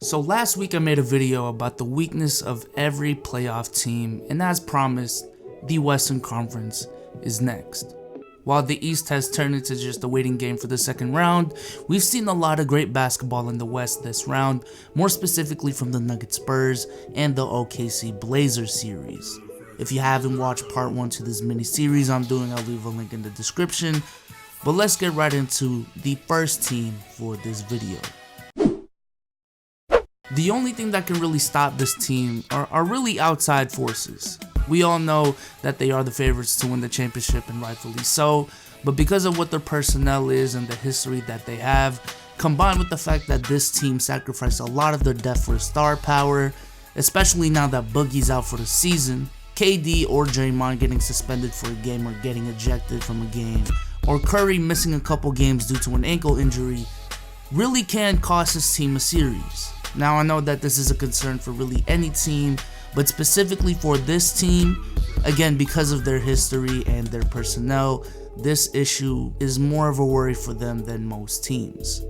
So last week I made a video about the weakness of every playoff team, and as promised, the Western Conference is next. While the East has turned into just a waiting game for the second round, we've seen a lot of great basketball in the West this round, more specifically from the Nuggets Spurs and the OKC Blazers series. If you haven't watched part 1 to this mini series I'm doing, I'll leave a link in the description. But let's get right into the first team for this video. The only thing that can really stop this team are really outside forces. We all know that they are the favorites to win the championship, and rightfully so, but because of what their personnel is and the history that they have, combined with the fact that this team sacrificed a lot of their depth for star power, especially now that Boogie's out for the season, KD or Draymond getting suspended for a game or getting ejected from a game, or Curry missing a couple games due to an ankle injury, really can cost his team a series. Now I know that this is a concern for really any team, but specifically for this team, again because of their history and their personnel, this issue is more of a worry for them than most teams.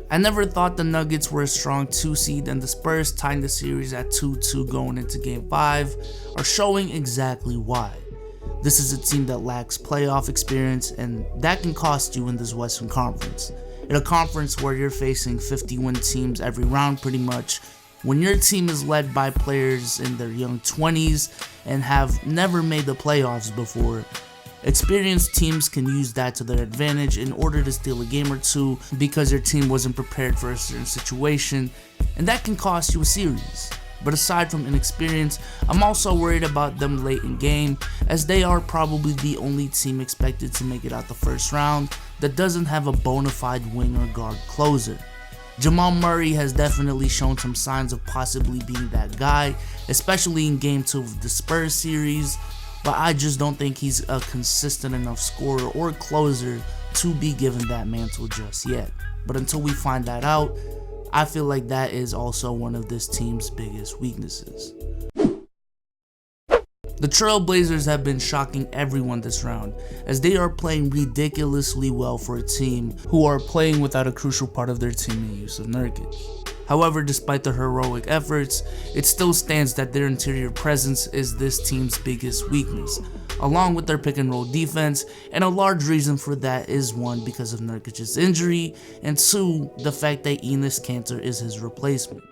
I never thought the Nuggets were a strong 2 seed, and the Spurs tying the series at 2-2 going into Game 5 are showing exactly why. This is a team that lacks playoff experience, and that can cost you in this Western Conference. In a conference where you're facing 50-win teams every round pretty much, when your team is led by players in their young 20s and have never made the playoffs before, experienced teams can use that to their advantage in order to steal a game or two because your team wasn't prepared for a certain situation, and that can cost you a series. But aside from inexperience, I'm also worried about them late in game, as they are probably the only team expected to make it out the first round that doesn't have a bona fide wing or guard closer. Jamal Murray has definitely shown some signs of possibly being that guy, especially in Game 2 of the Spurs series, but I just don't think he's a consistent enough scorer or closer to be given that mantle just yet. But until we find that out, I feel like that is also one of this team's biggest weaknesses. The Trail Blazers have been shocking everyone this round, as they are playing ridiculously well for a team who are playing without a crucial part of their team in use of Nurkic. However, despite their heroic efforts, it still stands that their interior presence is this team's biggest weakness, along with their pick and roll defense, and a large reason for that is 1, because of Nurkic's injury, and 2, the fact that Enes Kanter is his replacement.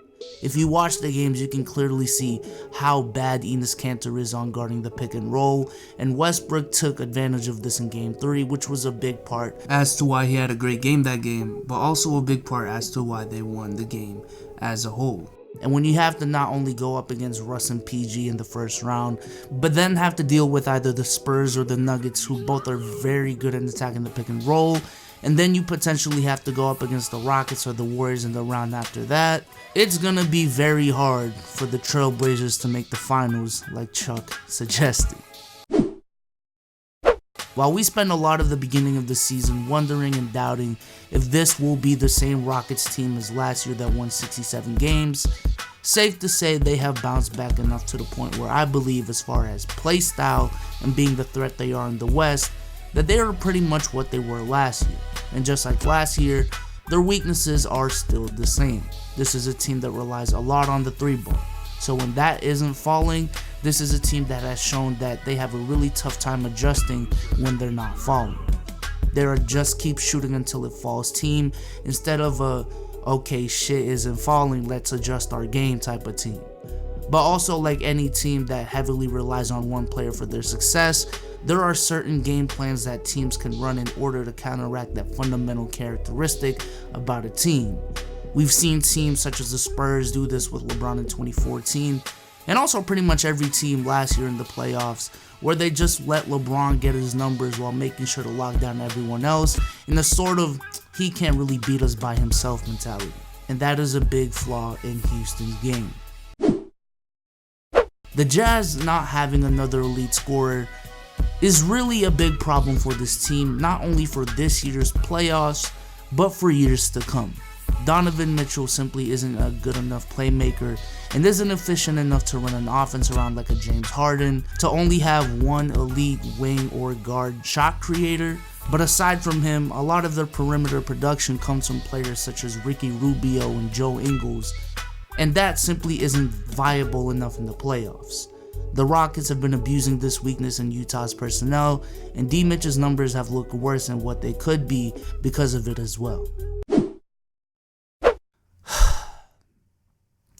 If you watch the games, you can clearly see how bad Enes Kanter is on guarding the pick and roll, and Westbrook took advantage of this in Game 3, which was a big part as to why he had a great game that game, but also a big part as to why they won the game as a whole. And when you have to not only go up against Russ and PG in the first round, but then have to deal with either the Spurs or the Nuggets, who both are very good at attacking the pick and roll, and then you potentially have to go up against the Rockets or the Warriors in the round after that, it's gonna be very hard for the Trail Blazers to make the finals, like Chuck suggested. While we spent a lot of the beginning of the season wondering and doubting if this will be the same Rockets team as last year that won 67 games, safe to say they have bounced back enough to the point where I believe, as far as play style and being the threat they are in the West, that they are pretty much what they were last year. And just like last year, their weaknesses are still the same. This is a team that relies a lot on the 3-ball. So when that isn't falling, this is a team that has shown that they have a really tough time adjusting when they're not falling. They're a just keep shooting until it falls team, instead of a okay, shit isn't falling, let's adjust our game type of team. But also, like any team that heavily relies on one player for their success, there are certain game plans that teams can run in order to counteract that fundamental characteristic about a team. We've seen teams such as the Spurs do this with LeBron in 2014, and also pretty much every team last year in the playoffs, where they just let LeBron get his numbers while making sure to lock down everyone else in a sort of he can't really beat us by himself mentality. And that is a big flaw in Houston's game. The Jazz not having another elite scorer is really a big problem for this team, not only for this year's playoffs, but for years to come. Donovan Mitchell simply isn't a good enough playmaker and isn't efficient enough to run an offense around like a James Harden. To only have one elite wing or guard shot creator But aside from him, a lot of their perimeter production comes from players such as Ricky Rubio and Joe Ingles, and that simply isn't viable enough in the playoffs. The Rockets have been abusing this weakness in Utah's personnel, and D. Mitch's numbers have looked worse than what they could be because of it as well.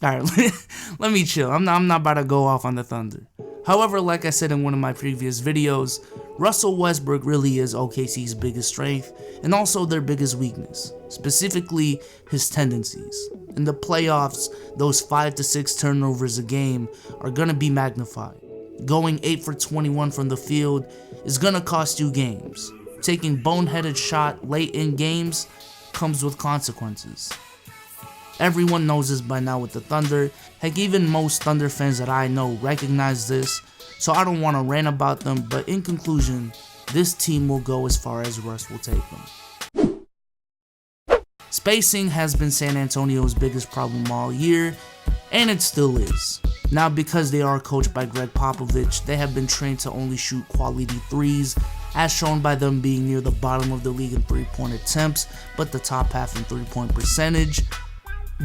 Alright, let me chill. I'm not about to go off on the Thunder. However, like I said in one of my previous videos, Russell Westbrook really is OKC's biggest strength and also their biggest weakness, specifically his tendencies. In the playoffs, those 5 to 6 turnovers a game are going to be magnified. Going 8 for 21 from the field is going to cost you games. Taking boneheaded shot late in games comes with consequences. Everyone knows this by now with the Thunder. Heck, even most Thunder fans that I know recognize this, so I don't want to rant about them, but in conclusion, this team will go as far as Russ will take them. Spacing has been San Antonio's biggest problem all year, and it still is. Now, because they are coached by Greg Popovich, they have been trained to only shoot quality threes, as shown by them being near the bottom of the league in three-point attempts, but the top half in three-point percentage.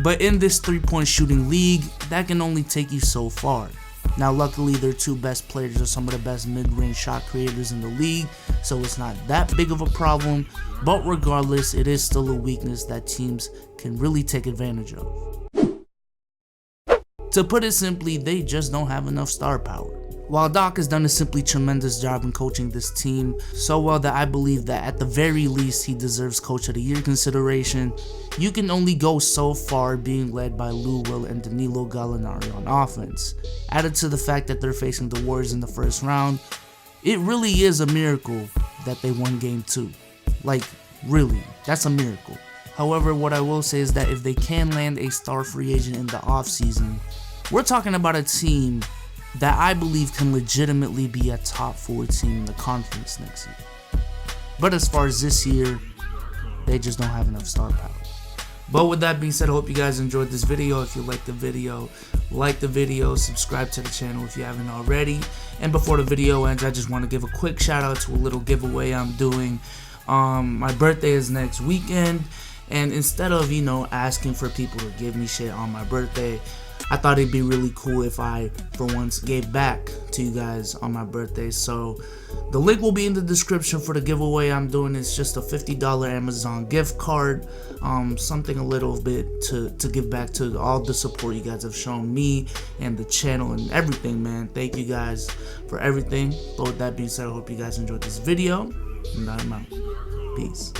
But in this three-point shooting league, that can only take you so far. Now, luckily, their two best players are some of the best mid-range shot creators in the league, so it's not that big of a problem, but regardless, it is still a weakness that teams can really take advantage of. To put it simply, they just don't have enough star power. While Doc has done a simply tremendous job in coaching this team, so well that I believe that at the very least he deserves Coach of the Year consideration, you can only go so far being led by Lou Will and Danilo Gallinari on offense. Added to the fact that they're facing the Warriors in the first round, it really is a miracle that they won Game 2. Like, really, that's a miracle. However, what I will say is that if they can land a star free agent in the offseason, we're talking about a team that I believe can legitimately be a top 4 team in the conference next year. But as far as this year, they just don't have enough star power. But with that being said, I hope you guys enjoyed this video. If you liked the video, like the video, subscribe to the channel if you haven't already. And before the video ends, I just want to give a quick shout out to a little giveaway I'm doing. My birthday is next weekend, and instead of, asking for people to give me shit on my birthday, I thought it'd be really cool if I, for once, gave back to you guys on my birthday. So the link will be in the description for the giveaway I'm doing. It's just a $50 Amazon gift card, something a little bit to give back to all the support you guys have shown me and the channel and everything, man. Thank you guys for everything. But with that being said, I hope you guys enjoyed this video, and I'm out. Peace.